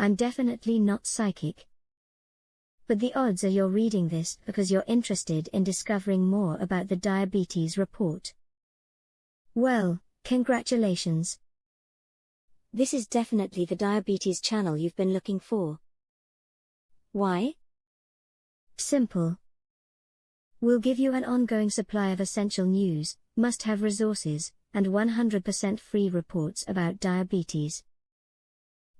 I'm definitely not psychic. But the odds are you're reading this because you're interested in discovering more about the diabetes report. Well, congratulations. This is definitely the diabetes channel you've been looking for. Why? Simple. We'll give you an ongoing supply of essential news, must-have resources, and 100% free reports about diabetes.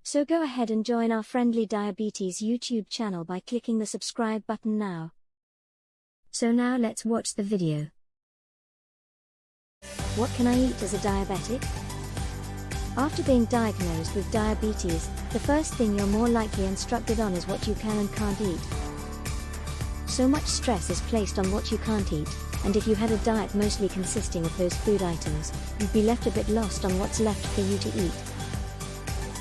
So go ahead and join our friendly diabetes YouTube channel by clicking the subscribe button now. So now let's watch the video. What can I eat as a diabetic? After being diagnosed with diabetes, the first thing you're more likely instructed on is what you can and can't eat. So much stress is placed on what you can't eat, and if you had a diet mostly consisting of those food items, you'd be left a bit lost on what's left for you to eat.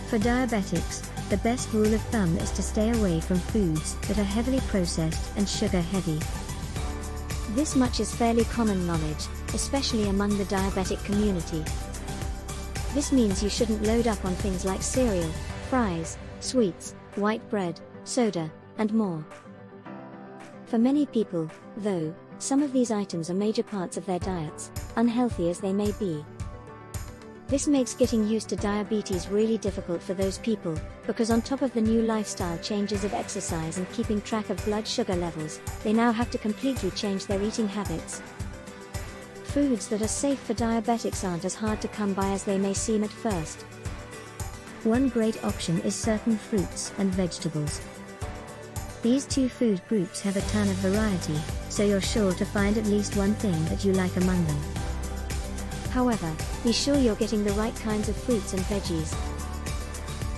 For diabetics, the best rule of thumb is to stay away from foods that are heavily processed and sugar heavy. This much is fairly common knowledge, especially among the diabetic community. This means you shouldn't load up on things like cereal, fries, sweets, white bread, soda, and more. For many people, though, some of these items are major parts of their diets, unhealthy as they may be. This makes getting used to diabetes really difficult for those people, because on top of the new lifestyle changes of exercise and keeping track of blood sugar levels, they now have to completely change their eating habits. Foods that are safe for diabetics aren't as hard to come by as they may seem at first. One great option is certain fruits and vegetables. These two food groups have a ton of variety, so you're sure to find at least one thing that you like among them. However, be sure you're getting the right kinds of fruits and veggies.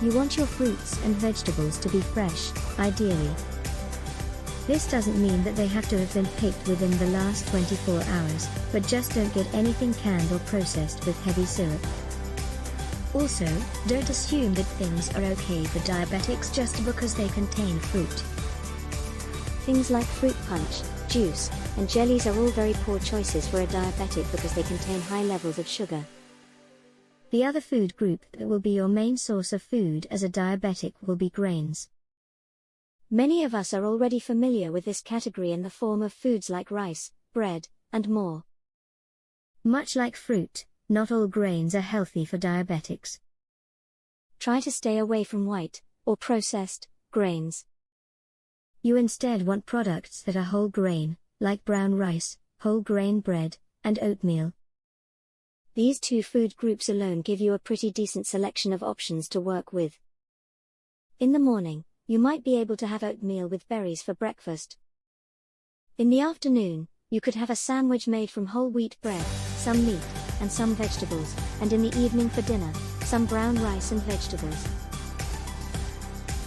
You want your fruits and vegetables to be fresh, ideally. This doesn't mean that they have to have been picked within the last 24 hours, but just don't get anything canned or processed with heavy syrup. Also, don't assume that things are okay for diabetics just because they contain fruit. Things like fruit punch, juice, and jellies are all very poor choices for a diabetic because they contain high levels of sugar. The other food group that will be your main source of food as a diabetic will be grains. Many of us are already familiar with this category in the form of foods like rice, bread, and more. Much like fruit, not all grains are healthy for diabetics. Try to stay away from white, or processed, grains. You instead want products that are whole grain, like brown rice, whole grain bread, and oatmeal. These two food groups alone give you a pretty decent selection of options to work with. In the morning, you might be able to have oatmeal with berries for breakfast. In the afternoon, you could have a sandwich made from whole wheat bread, some meat, and some vegetables, and in the evening for dinner, some brown rice and vegetables.